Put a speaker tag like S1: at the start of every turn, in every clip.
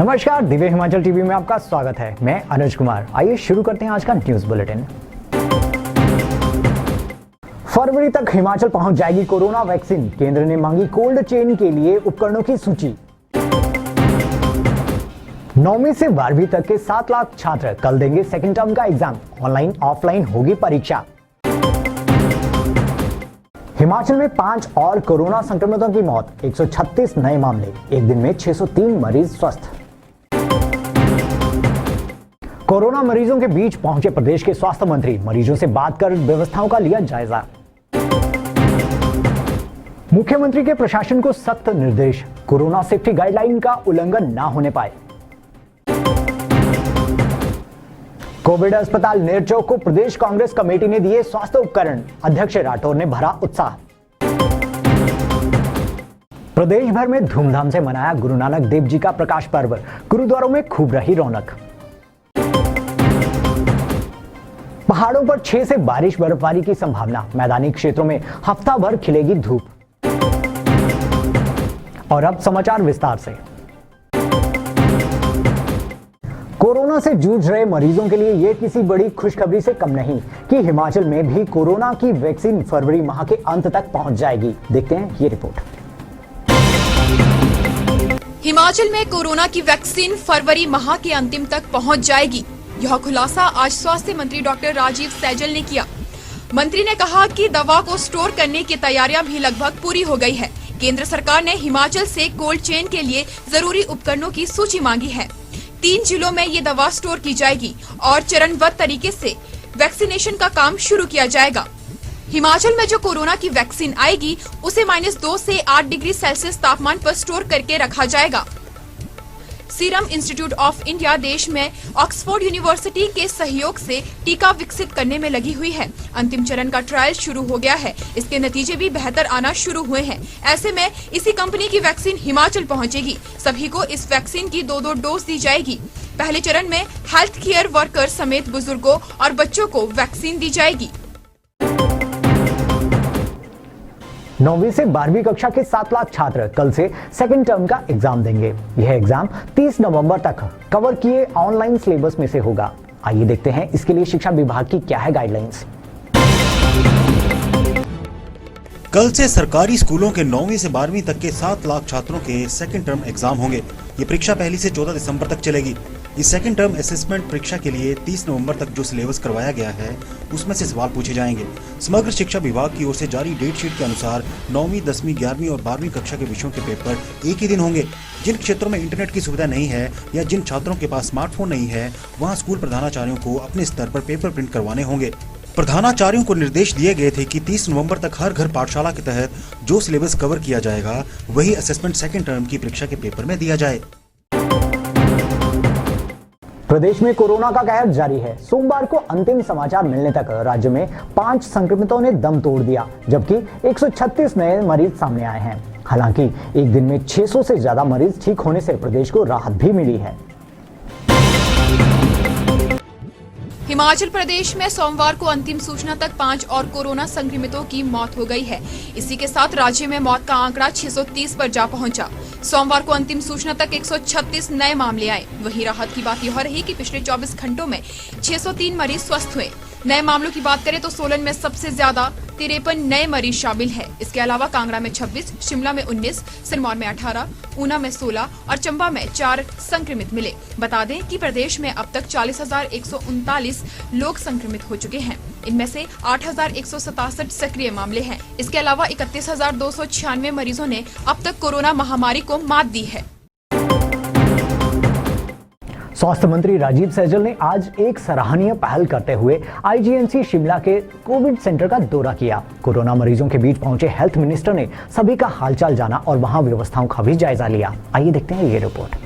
S1: नमस्कार, दिव्य हिमाचल टीवी में आपका स्वागत है। मैं अनुज कुमार। आइए शुरू करते हैं आज का न्यूज बुलेटिन। फरवरी तक हिमाचल पहुंच जाएगी कोरोना वैक्सीन। केंद्र ने मांगी कोल्ड चेन के लिए उपकरणों की सूची। 9वीं से 12वीं तक के 7 लाख छात्र कल देंगे सेकेंड टर्म का एग्जाम। ऑनलाइन ऑफलाइन होगी परीक्षा। हिमाचल में 5 और कोरोना संक्रमितों की मौत, 136 नए मामले। एक दिन में 603 मरीज स्वस्थ। कोरोना मरीजों के बीच पहुंचे प्रदेश के स्वास्थ्य मंत्री। मरीजों से बात कर व्यवस्थाओं का लिया जायजा। मुख्यमंत्री के प्रशासन को सख्त निर्देश, कोरोना सेफ्टी गाइडलाइन का उल्लंघन ना होने पाए। कोविड अस्पताल नेरचौक को प्रदेश कांग्रेस कमेटी ने दिए स्वास्थ्य उपकरण। अध्यक्ष राठौर ने भरा उत्साह। प्रदेश भर में धूमधाम से मनाया गुरु नानक देव जी का प्रकाश पर्व। गुरुद्वारों में खूब रही रौनक। पहाड़ों पर 6 से बारिश बर्फबारी की संभावना। मैदानी क्षेत्रों में हफ्ता भर खिलेगी धूप। और अब समाचार विस्तार से। कोरोना से जूझ रहे मरीजों के लिए ये किसी बड़ी खुशखबरी से कम नहीं कि हिमाचल में भी कोरोना की वैक्सीन फरवरी माह के अंत तक पहुंच जाएगी। देखते हैं ये रिपोर्ट।
S2: हिमाचल में कोरोना की वैक्सीन फरवरी माह के अंतिम तक पहुंच जाएगी। यह खुलासा आज स्वास्थ्य मंत्री डॉक्टर राजीव सैजल ने किया। मंत्री ने कहा कि दवा को स्टोर करने की तैयारियां भी लगभग पूरी हो गई है। केंद्र सरकार ने हिमाचल से कोल्ड चेन के लिए जरूरी उपकरणों की सूची मांगी है। 3 जिलों में ये दवा स्टोर की जाएगी और चरणबद्ध तरीके से वैक्सीनेशन का काम शुरू किया जाएगा। हिमाचल में जो कोरोना की वैक्सीन आएगी उसे -2 से 8 डिग्री सेल्सियस तापमान पर स्टोर करके रखा जाएगा। सीरम इंस्टीट्यूट ऑफ इंडिया देश में ऑक्सफोर्ड यूनिवर्सिटी के सहयोग से टीका विकसित करने में लगी हुई है। अंतिम चरण का ट्रायल शुरू हो गया है। इसके नतीजे भी बेहतर आना शुरू हुए हैं। ऐसे में इसी कंपनी की वैक्सीन हिमाचल पहुंचेगी। सभी को इस वैक्सीन की 2-2 डोज दी जाएगी। पहले चरण में हेल्थ केयर वर्कर समेत बुजुर्गों और बच्चों को वैक्सीन दी जाएगी।
S1: 9वीं से 12वीं कक्षा के 7 लाख छात्र कल से सेकेंड टर्म का एग्जाम देंगे। यह एग्जाम 30 नवंबर तक कवर किए ऑनलाइन सिलेबस में से होगा। आइए देखते हैं इसके लिए शिक्षा विभाग की क्या है गाइडलाइंस।
S3: कल से सरकारी स्कूलों के 9वीं से 12वीं तक के 7 लाख छात्रों के सेकेंड टर्म एग्जाम होंगे। ये परीक्षा पहली से 14 दिसंबर तक चलेगी। इस सेकेंड टर्म असेसमेंट परीक्षा के लिए 30 नवंबर तक जो सिलेबस करवाया गया है उसमें से सवाल पूछे जाएंगे। समग्र शिक्षा विभाग की ओर से जारी डेट शीट के अनुसार 9वीं, 10वीं, 11वीं और 12वीं कक्षा के विषयों के पेपर एक ही दिन होंगे। जिन क्षेत्रों में इंटरनेट की सुविधा नहीं है या जिन छात्रों के पास स्मार्टफोन नहीं है वहाँ स्कूल प्रधानाचार्यों को अपने स्तर पर पेपर प्रिंट करवाने होंगे। प्रधानाचार्यों को निर्देश दिए गए थे कि 30 नवंबर तक हर घर पाठशाला के तहत जो सिलेबस कवर किया जाएगा वही असेसमेंट सेकेंड टर्म की परीक्षा के पेपर में दिया जाए।
S1: प्रदेश में कोरोना का कहर जारी है। सोमवार को अंतिम समाचार मिलने तक राज्य में 5 संक्रमितों ने दम तोड़ दिया, जबकि 136 नए मरीज सामने आए हैं। हालांकि एक दिन में 600 से ज्यादा मरीज ठीक होने से प्रदेश को राहत भी मिली है।
S2: हिमाचल प्रदेश में सोमवार को अंतिम सूचना तक 5 और कोरोना संक्रमितों की मौत हो गई है। इसी के साथ राज्य में मौत का आंकड़ा 630 पर जा पहुंचा। सोमवार को अंतिम सूचना तक 136 नए मामले आए। वहीं राहत की बात यह रही कि पिछले 24 घंटों में 603 मरीज स्वस्थ हुए। नए मामलों की बात करें तो सोलन में सबसे ज्यादा 53 नए मरीज शामिल हैं। इसके अलावा कांगड़ा में 26, शिमला में 19, सिरमौर में 18, ऊना में 16 और चंबा में 4 संक्रमित मिले। बता दें कि प्रदेश में अब तक 40,139 लोग संक्रमित हो चुके हैं। इनमें से 8,167 सक्रिय मामले हैं। इसके अलावा 31,296 मरीजों ने अब तक कोरोना महामारी को मात दी है।
S1: स्वास्थ्य मंत्री राजीव सैजल ने आज एक सराहनीय पहल करते हुए आईजीएमसी शिमला के कोविड सेंटर का दौरा किया। कोरोना मरीजों के बीच पहुंचे हेल्थ मिनिस्टर ने सभी का हालचाल जाना और वहां व्यवस्थाओं का भी जायजा लिया। आइए देखते हैं ये रिपोर्ट।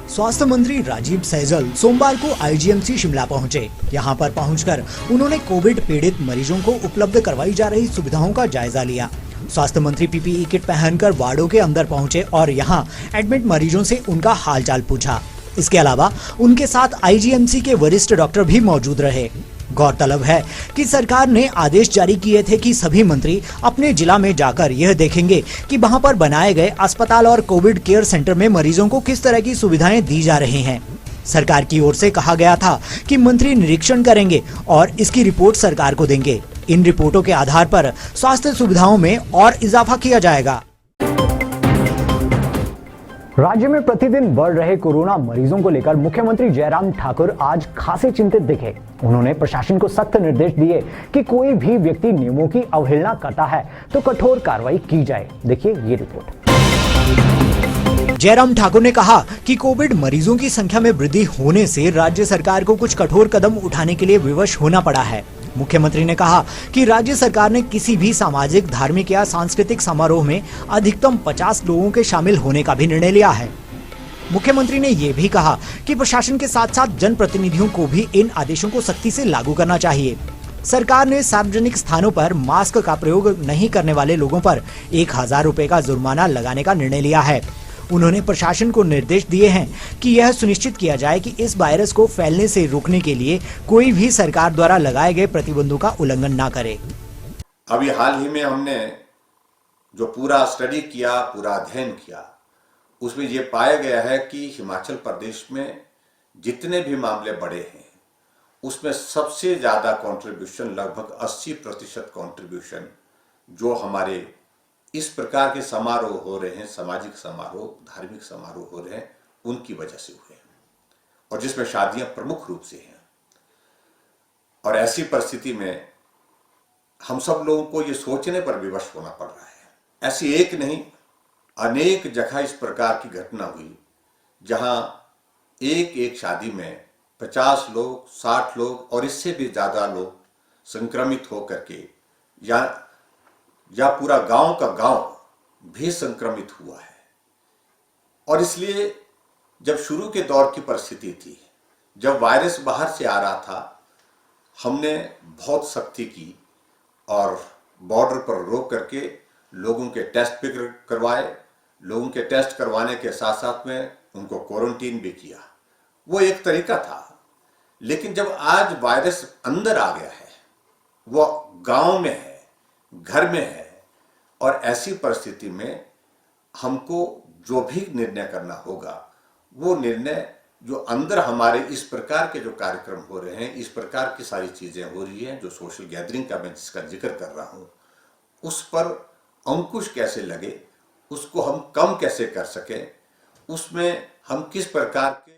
S4: स्वास्थ्य मंत्री राजीव सैजल सोमवार को आईजीएमसी शिमला पहुंचे। यहां पर पहुंचकर उन्होंने कोविड पीड़ित मरीजों को उपलब्ध करवाई जा रही सुविधाओं का जायजा लिया। स्वास्थ्य मंत्री पीपीई किट पहनकर वार्डों के अंदर पहुंचे और यहां एडमिट मरीजों से उनका हालचाल पूछा। इसके अलावा उनके साथ आईजीएमसी के वरिष्ठ डॉक्टर भी मौजूद रहे। गौरतलब है कि सरकार ने आदेश जारी किए थे कि सभी मंत्री अपने जिला में जाकर यह देखेंगे कि वहां पर बनाए गए अस्पताल और कोविड केयर सेंटर में मरीजों को किस तरह की सुविधाएं दी जा रही हैं। सरकार की ओर से कहा गया था कि मंत्री निरीक्षण करेंगे और इसकी रिपोर्ट सरकार को देंगे। इन रिपोर्टों के आधार पर स्वास्थ्य सुविधाओं में और इजाफा किया जाएगा।
S1: राज्य में प्रतिदिन बढ़ रहे कोरोना मरीजों को लेकर मुख्यमंत्री जयराम ठाकुर आज खासे चिंतित दिखे। उन्होंने प्रशासन को सख्त निर्देश दिए कि कोई भी व्यक्ति नियमों की अवहेलना करता है तो कठोर कार्रवाई की जाए। देखिए ये रिपोर्ट।
S4: जयराम ठाकुर ने कहा कि कोविड मरीजों की संख्या में वृद्धि होने से राज्य सरकार को कुछ कठोर कदम उठाने के लिए विवश होना पड़ा है। मुख्यमंत्री ने कहा कि राज्य सरकार ने किसी भी सामाजिक, धार्मिक या सांस्कृतिक समारोह में अधिकतम 50 लोगों के शामिल होने का भी निर्णय लिया है। मुख्यमंत्री ने ये भी कहा कि प्रशासन के साथ साथ जनप्रतिनिधियों को भी इन आदेशों को सख्ती से लागू करना चाहिए। सरकार ने सार्वजनिक स्थानों पर मास्क का प्रयोग नहीं करने वाले लोगों पर 1000 रुपए का जुर्माना लगाने का निर्णय लिया है। उन्होंने प्रशासन को निर्देश दिए हैं कि यह सुनिश्चित किया जाए कि इस वायरस को फैलने से रोकने के लिए कोई भी सरकार द्वारा लगाए गए प्रतिबंधों का उल्लंघन ना करे।
S5: अभी हाल ही में हमने जो पूरा स्टडी किया, पूरा अध्ययन किया, उसमें ये पाया गया है कि हिमाचल प्रदेश में जितने भी मामले बढ़े हैं उसमें सबसे ज्यादा कंट्रीब्यूशन, लगभग 80% कंट्रीब्यूशन जो हमारे इस प्रकार के समारोह हो रहे हैं, सामाजिक समारोह, धार्मिक समारोह हो रहे हैं, उनकी वजह से हुए हैं और जिसमें शादियां प्रमुख रूप से हैं। और ऐसी परिस्थिति में हम सब लोगों को ये सोचने पर विवश होना पड़ रहा है। ऐसी एक नहीं, अनेक जगह इस प्रकार की घटना हुई जहां एक शादी में 50 लोग, 60 लोग और इससे भी ज्यादा लोग संक्रमित होकर के या पूरा गांव का गांव भी संक्रमित हुआ है। और इसलिए जब शुरू के दौर की परिस्थिति थी, जब वायरस बाहर से आ रहा था, हमने बहुत सख्ती की और बॉर्डर पर रोक करके लोगों के टेस्ट भी करवाए। लोगों के टेस्ट करवाने के साथ साथ में उनको क्वारंटीन भी किया। वो एक तरीका था। लेकिन जब आज वायरस अंदर आ गया है, वो गांव में है, घर में है, और ऐसी परिस्थिति में हमको जो भी निर्णय करना होगा, वो निर्णय जो अंदर हमारे इस प्रकार के जो कार्यक्रम हो रहे हैं, इस प्रकार की सारी चीजें हो रही हैं, जो सोशल गैदरिंग का मैं जिसका जिक्र कर रहा हूं, उस पर अंकुश कैसे लगे, उसको हम कम कैसे कर सके, उसमें हम किस प्रकार के।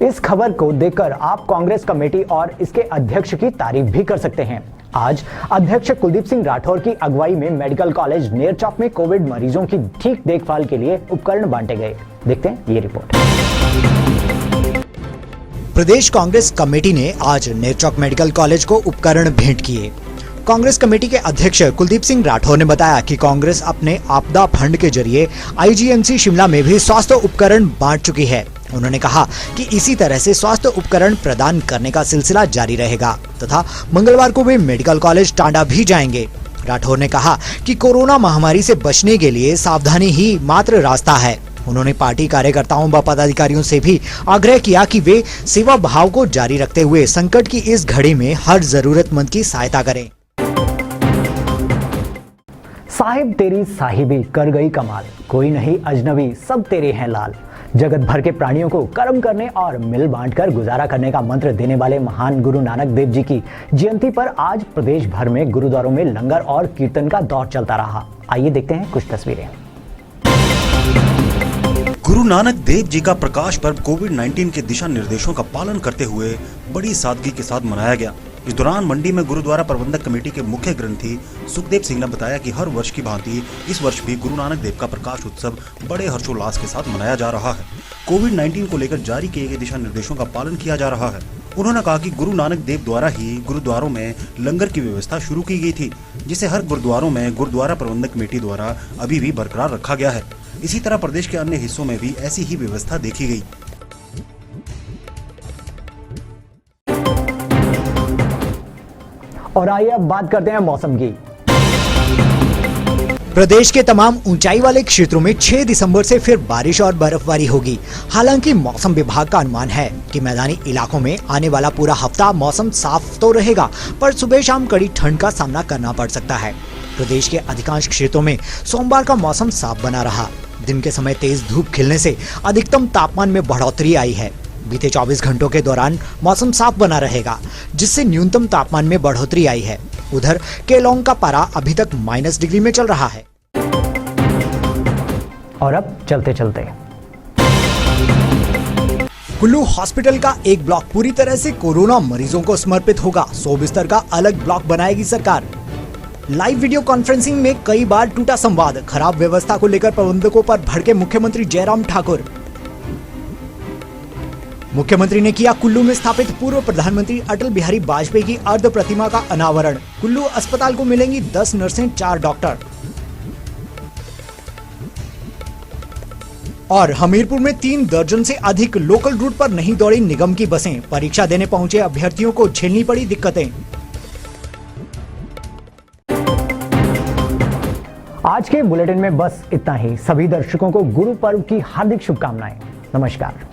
S1: इस खबर को देखकर आप कांग्रेस कमेटी और इसके अध्यक्ष की तारीफ भी कर सकते हैं। आज अध्यक्ष कुलदीप सिंह राठौर की अगुवाई में मेडिकल कॉलेज नेरचौक में कोविड मरीजों की ठीक देखभाल के लिए उपकरण बांटे गए। देखते हैं ये रिपोर्ट।
S4: प्रदेश कांग्रेस कमेटी ने आज नेरचौक मेडिकल कॉलेज को उपकरण भेंट किए। कांग्रेस कमेटी के अध्यक्ष कुलदीप सिंह राठौर ने बताया कि कांग्रेस अपने आपदा फंड के जरिए आईजीएमसी शिमला में भी स्वास्थ्य उपकरण बांट चुकी है। उन्होंने कहा कि इसी तरह से स्वास्थ्य उपकरण प्रदान करने का सिलसिला जारी रहेगा तथा मंगलवार को वे मेडिकल कॉलेज टांडा भी जाएंगे। राठौर ने कहा कि कोरोना महामारी से बचने के लिए सावधानी ही मात्र रास्ता है। उन्होंने पार्टी कार्यकर्ताओं व पदाधिकारियों से भी आग्रह किया कि वे सेवा भाव को जारी रखते हुए संकट की इस घड़ी में हर जरूरतमंद की सहायता करें।
S1: साहिब तेरी साहिबी कर गई कमाल, कोई नहीं अजनबी सब तेरे हैं लाल। जगत भर के प्राणियों को कर्म करने और मिल बांटकर गुजारा करने का मंत्र देने वाले महान गुरु नानक देव जी की जयंती पर आज प्रदेश भर में गुरुद्वारों में लंगर और कीर्तन का दौर चलता रहा। आइए देखते हैं कुछ तस्वीरें।
S3: गुरु नानक देव जी का प्रकाश पर्व कोविड-19 के दिशा निर्देशों का पालन करते हुए बड़ी सादगी के साथ मनाया गया। इस दौरान मंडी में गुरुद्वारा प्रबंधक कमेटी के मुख्य ग्रंथी सुखदेव सिंह ने बताया कि हर वर्ष की भांति इस वर्ष भी गुरु नानक देव का प्रकाश उत्सव बड़े हर्षोल्लास के साथ मनाया जा रहा है। कोविड-19 को लेकर जारी किए गए दिशा निर्देशों का पालन किया जा रहा है। उन्होंने कहा कि गुरु नानक देव द्वारा ही गुरुद्वारों में लंगर की व्यवस्था शुरू की गई थी, जिसे हर गुरुद्वारों में गुरुद्वारा प्रबंधक कमेटी द्वारा अभी भी बरकरार रखा गया है। इसी तरह प्रदेश के अन्य हिस्सों में भी ऐसी ही व्यवस्था देखी गई।
S1: और आइए अब बात करते हैं मौसम की।
S4: प्रदेश के तमाम ऊंचाई वाले क्षेत्रों में 6 दिसंबर से फिर बारिश और बर्फबारी होगी। हालांकि मौसम विभाग का अनुमान है कि मैदानी इलाकों में आने वाला पूरा हफ्ता मौसम साफ तो रहेगा, पर सुबह शाम कड़ी ठंड का सामना करना पड़ सकता है। प्रदेश के अधिकांश क्षेत्रों में सोमवार का मौसम साफ बना रहा। दिन के समय तेज धूप खिलने से अधिकतम तापमान में बढ़ोतरी आई है। बीते 24 घंटों के दौरान मौसम साफ बना रहेगा, जिससे न्यूनतम तापमान में बढ़ोतरी आई है। उधर केलोंग का पारा अभी तक -डिग्री में चल रहा है।
S1: और अब चलते चलते
S4: कुल्लू हॉस्पिटल का एक ब्लॉक पूरी तरह से कोरोना मरीजों को समर्पित होगा। 100 बिस्तर का अलग ब्लॉक बनाएगी सरकार। लाइव वीडियो कॉन्फ्रेंसिंग में कई बार टूटा संवाद। खराब व्यवस्था को लेकर प्रबंधकों पर भड़के मुख्यमंत्री जयराम ठाकुर। मुख्यमंत्री ने किया कुल्लू में स्थापित पूर्व प्रधानमंत्री अटल बिहारी वाजपेयी की अर्ध प्रतिमा का अनावरण। कुल्लू अस्पताल को मिलेंगी 10 नर्सें, 4 डॉक्टर। और हमीरपुर में 3 दर्जन से अधिक लोकल रूट पर नहीं दौड़ी निगम की बसें। परीक्षा देने पहुंचे अभ्यर्थियों को झेलनी पड़ी दिक्कतें।
S1: आज के बुलेटिन में बस इतना ही। सभी दर्शकों को गुरु पर्व की हार्दिक शुभकामनाएं। नमस्कार।